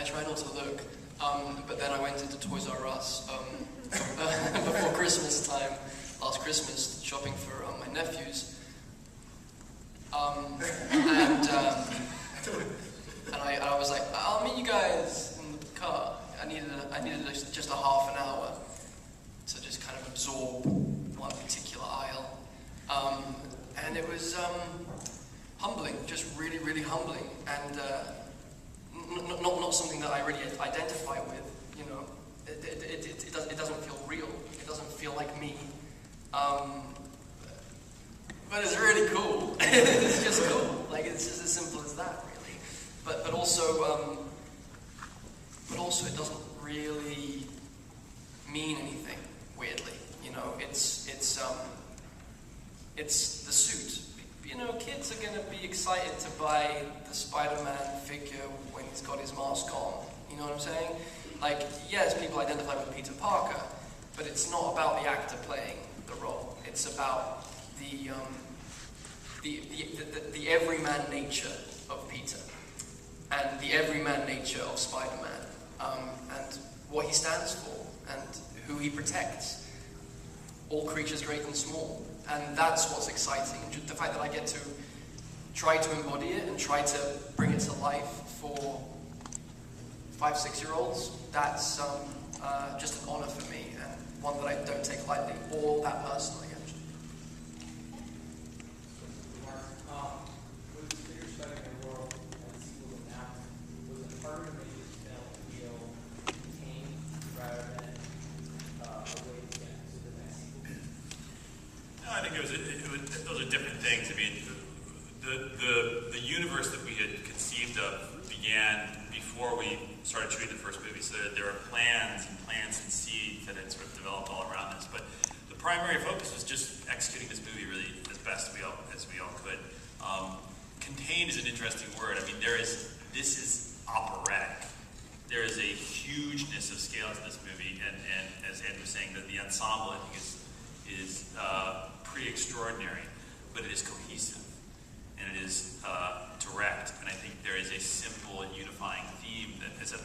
try not to look. But then I went into Toys R Us before Christmas time, last Christmas, shopping for my nephews. And I was like, I'll meet you guys in the car. I needed just a half an hour to just kind of absorb one particular aisle. And it was humbling, just really, really humbling. And not something that I really identify with, you know. It doesn't feel real. It doesn't feel like me. But it's really cool. It's just cool. Like, it's just as simple as that, really. But also it doesn't really mean anything, weirdly. You know, it's the suit. You know, kids are gonna be excited to buy the Spider-Man figure when he's got his mask on. You know what I'm saying? Like, yes, people identify with Peter Parker, but it's not about the actor playing the role. It's about the everyman nature of Peter and the everyman nature of Spider-Man, and what he stands for and who he protects. All creatures great and small. And that's what's exciting. And the fact that I get to try to embody it and try to bring it to life for 5-, 6-year-olds, that's just an honor for me, and one that I don't take lightly, or that personally, actually. Mark, with your studying the world and school of math, was it harder to make this film feel contained rather than a way to get to the next sequel? No, I think those are different things. I mean, the universe that we had conceived of began before we started shooting the first movie, so there are plans and seeds that had sort of developed all around this. But the primary focus was just executing this movie really as best we all could. Contained is an interesting word. I mean, this is operatic. There is a hugeness of scale to this movie, and as Ed was saying, that the ensemble, I think, is pretty extraordinary, but it is cohesive, and it is direct, and I think there is a simple and unifying theme that is at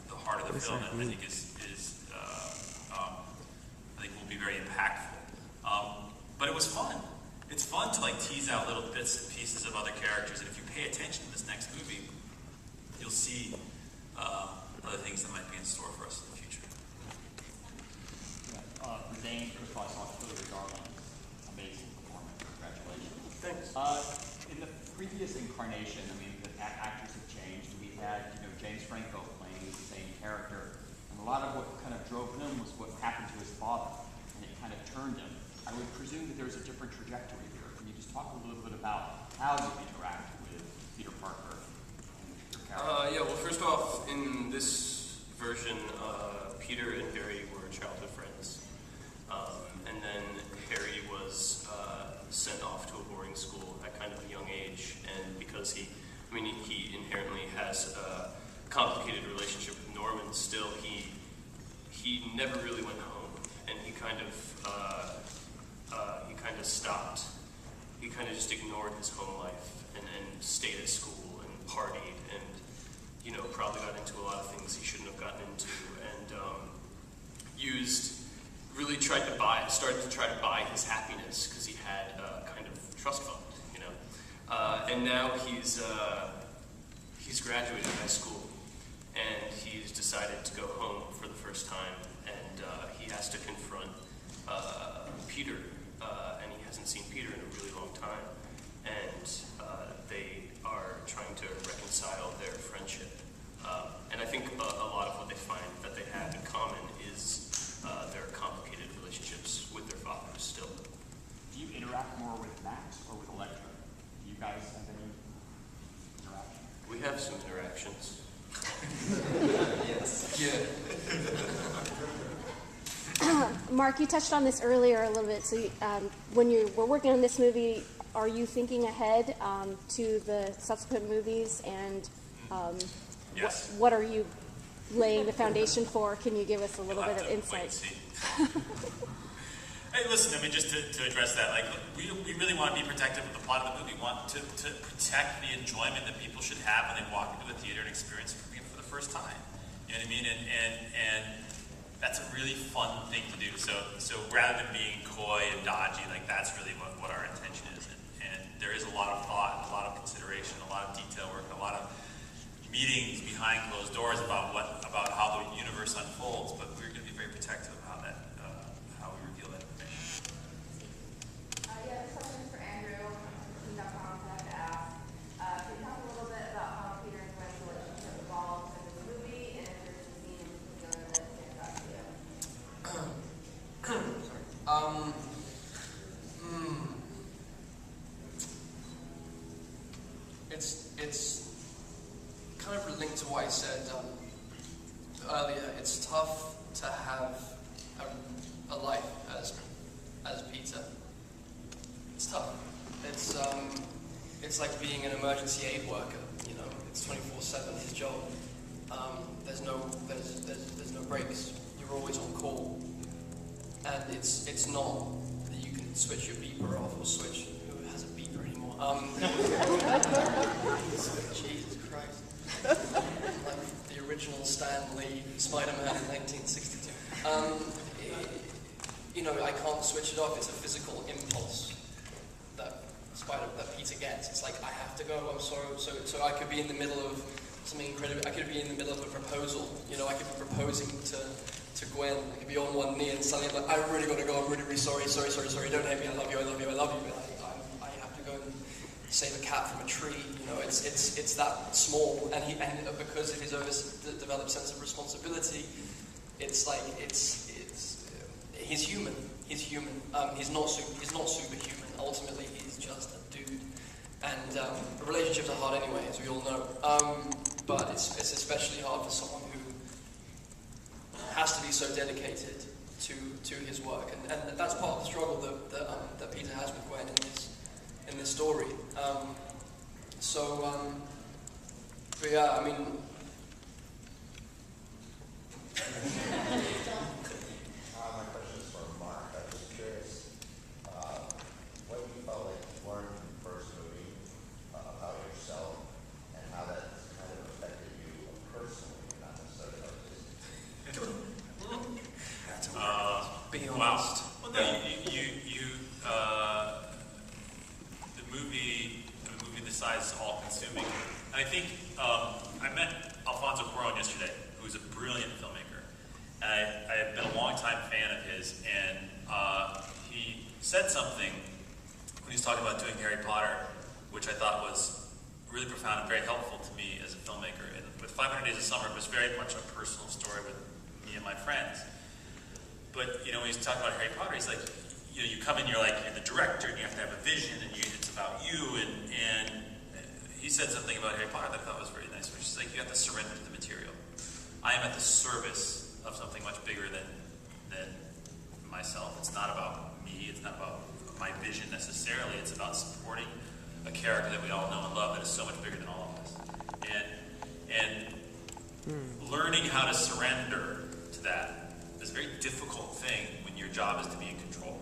the heart of the film, and I think will be very impactful. But it was fun. It's fun to like tease out little bits and pieces of other characters, and if you pay attention to this next movie, you'll see other things that might be in store for us in the future. For Dane, first of all, I saw Clearly Darling. Amazing performance. Congratulations. Thanks. In the previous incarnation, I mean, the actors have changed. We had, James Franco playing the same character, and a lot of what kind of drove him was what happened to his father, and it kind of turned him. I would presume that there's a different trajectory here. Can you just talk a little bit about how you interact with Peter Parker and your character? Yeah, well, first off, in this version, Peter and Harry were childhood friends. And then Harry was sent off to a boarding school at kind of a young age, and because he inherently has a complicated relationship with Norman still, he never really went home, and he kind of stopped. He kind of just ignored his home life and stayed at school and partied and, probably got into a lot of things he shouldn't have gotten into, and started to try to buy his happiness because he had a kind of trust fund, and now he's graduated high school, and he's decided to go home for the first time, and he has to confront Peter, and he hasn't seen Peter in a really long time, and they are trying to reconcile their friendship. And I think a lot of what they find that they have in common is their complicated relationships with their fathers still. Do you interact more with Max or with Elektra? Do you guys have any interaction? We have some interactions. Yes. Yeah. Mark, you touched on this earlier a little bit. So when you were working on this movie, are you thinking ahead to the subsequent movies? And Yes. what are you laying the foundation for? Can you give us a little bit of insight? Hey, listen, I mean, just to address that, like, we really want to be protective of the plot of the movie. We want to protect the enjoyment that people should have when they walk into the theater and experience it for the first time. You know what I mean? And that's a really fun thing to do. So rather than being coy and dodgy, like that's really what our intention is. And there is a lot of thought, a lot of consideration, a lot of detail work, a lot of meetings behind closed doors about how the universe unfolds. But we're going to be very protective of how we reveal that information. Yeah, this question is for Andrew. He's not on to have to ask. Can you talk a little bit about how Peter and Gwen's relationship evolved in this movie, and if there's a scene in particular that stands out to you? It's kind of linked to what I said earlier. It's tough to have a life as Peter. It's tough. It's like being an emergency aid worker. You know, it's 24/7 his job. There's no breaks. You're always on call, and it's not that you can switch your beeper off or switch. Who has a beeper anymore? Jesus Christ! Like the original Stan Lee Spider-Man in 1962. You know, I can't switch it off. It's a physical impulse that Peter gets. It's like I have to go. I'm sorry. So I could be in the middle of something incredible. I could be in the middle of a proposal. You know, I could be proposing to Gwen. I could be on one knee and suddenly I'm like, I really got to go. I'm really, really sorry. Don't hate me. I love you. I have to go and save a cat from a tree. You know, it's that small. And because of his overdeveloped sense of responsibility, it's like he's human. He's human. He's not superhuman. Ultimately, he's just a dude. And relationships are hard anyway, as we all know. But it's especially hard for someone who has to be so dedicated to his work, and that's part of the struggle that Peter has with Gwen in this story. But yeah, I mean. My question is for Mark. I was curious, what you felt like you learned from the first movie about yourself, and how that kind of affected you personally, not necessarily artistically. Be honest. Wow. Well, no, the movie decides is all-consuming. And I think I met Alfonso Cuarón yesterday, who's a brilliant filmmaker. And I have been a long-time fan of his, and he said something when he was talking about doing Harry Potter, which I thought was really profound and very helpful to me as a filmmaker. And with 500 Days of Summer, it was very much a personal story with me and my friends. But, you know, when he's talking about Harry Potter, he's like, you know, you come in, you're the director, and you have to have a vision, and it's about you, and he said something about Harry Potter that I thought was very nice, which is like, you have to surrender to the material. I am at the service of something much bigger than myself. It's not about me, it's not about my vision necessarily, it's about supporting a character that we all know and love that is so much bigger than all of us. And learning how to surrender to that is a very difficult thing when your job is to be in control.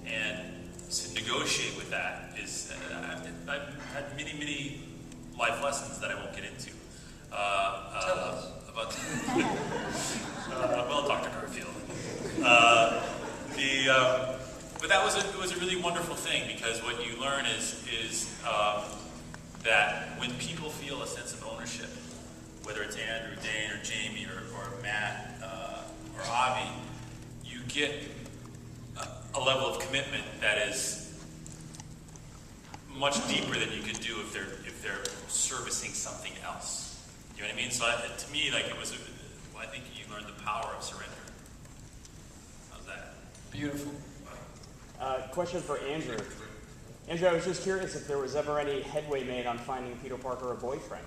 And to negotiate with that is, I've had many life lessons that I won't get into. Tell us. Well, Dr. Garfield. But it was a really wonderful thing, because what you learn is that when people feel a sense of ownership, whether it's Andrew, Dane, or Jamie, or Matt, or Avi, you get a level of commitment that is much deeper than you could do if they're servicing something else. You know what I mean? So to me, like I think you learn the power of surrender. How's that? Beautiful. Question for Andrew. Andrew, I was just curious if there was ever any headway made on finding Peter Parker a boyfriend.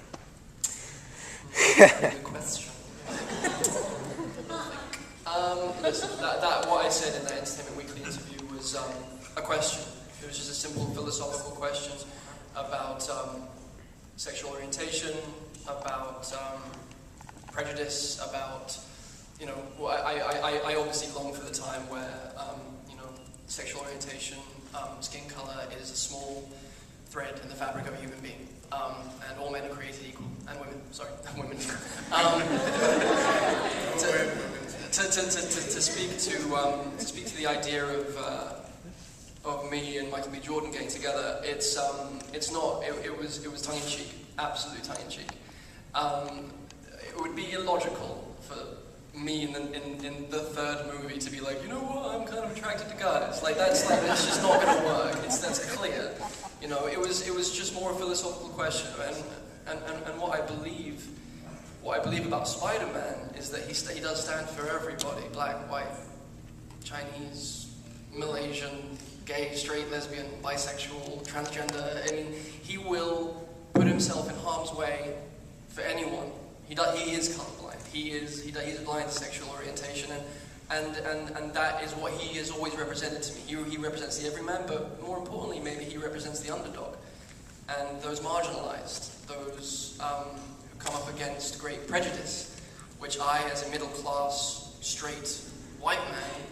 Good question. Listen, what I said in that Entertainment Weekly interview was a question. It was just a simple philosophical question about sexual orientation, about prejudice, about, you know, I obviously long for the time where, you know, sexual orientation, skin color is a small thread in the fabric of a human being. And all men are created equal, and women, sorry, women. To speak to the idea of me and Michael B. Jordan getting together, it's not. It was tongue in cheek, absolute tongue in cheek. It would be illogical for me in the third movie to be like, you know what, I'm kind of attracted to guys. That's just not going to work. That's clear. You know, it was just more a philosophical question, and what I believe about Spider-Man is that he does stand for everybody: black, white, Chinese, Malaysian, gay, straight, lesbian, bisexual, transgender. I mean, he will put himself in harm's way for anyone. He is colorblind. He's blind to sexual orientation, and that is what he has always represented to me. He represents the everyman, but more importantly, maybe he represents the underdog, and those marginalized, those who come up against great prejudice, which I, as a middle-class, straight, white man,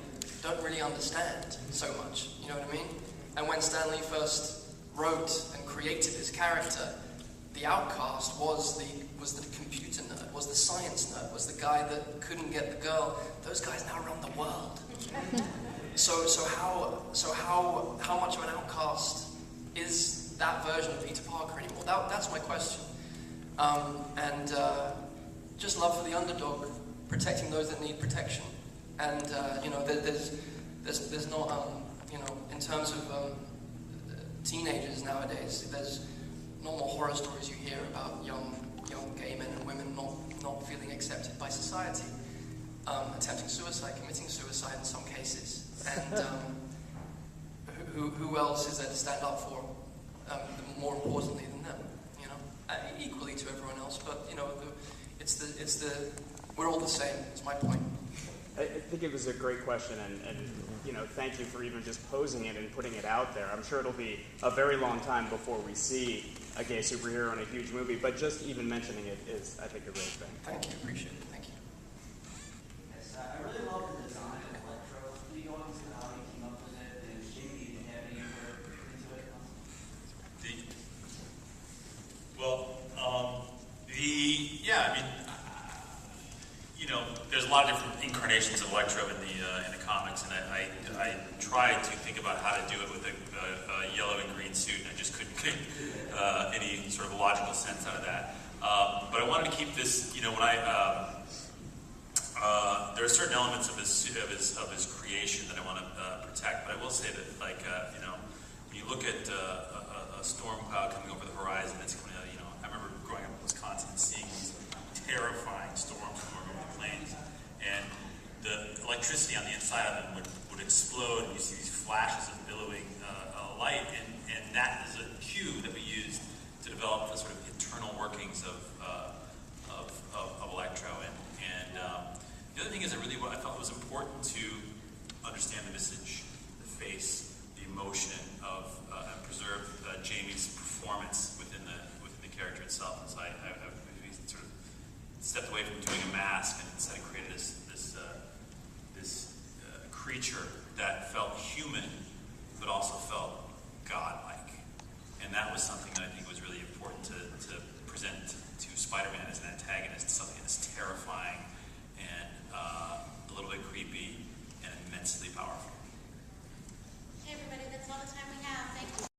don't really understand so much. You know what I mean? And when Stan Lee first wrote and created his character, the outcast was the computer nerd, was the science nerd, was the guy that couldn't get the girl. Those guys now run the world. So how much of an outcast is that version of Peter Parker anymore? That's my question. And just love for the underdog, protecting those that need protection. And you know, there's not you know, in terms of teenagers nowadays, there's normal horror stories you hear about young gay men and women not feeling accepted by society, attempting suicide, committing suicide in some cases, and who else is there to stand up for more importantly than them? You know, equally to everyone else, but you know, we're all the same. It's my point. I think it was a great question, and you know, thank you for even just posing it and putting it out there. I'm sure it'll be a very long time before we see a gay superhero in a huge movie, but just even mentioning it is, I think, a great thing. Thank you, appreciate it. Thank you. Yes, I really love the design of Electro. Can you go into how you came up with it, and Jamie, did you have any input into it? Yeah, I mean, you know, there's a lot of different incarnations of Electro in the comics, and I tried to think about how to do it with a yellow and green suit, and I just couldn't get any sort of logical sense out of that. But I wanted to keep this, you know, when there are certain elements of his creation that I want to protect, but I will say that, like, you know, when you look at a storm cloud coming over the horizon, it's going to, you know, I remember growing up in Wisconsin and seeing these terrifying storms coming over the plains, and the electricity on the inside of them would explode, and you see these flashes of billowing light, and that is a cue that we used to develop the sort of internal workings of Electro. And the other thing is, I felt it was important to understand the visage, the face, the emotion of and preserve Jamie's performance within the character itself. And so I sort of stepped away from doing a mask and instead created this creature that felt human, but also felt godlike. And that was something that I think was really important to present to Spider-Man as an antagonist, something that's terrifying and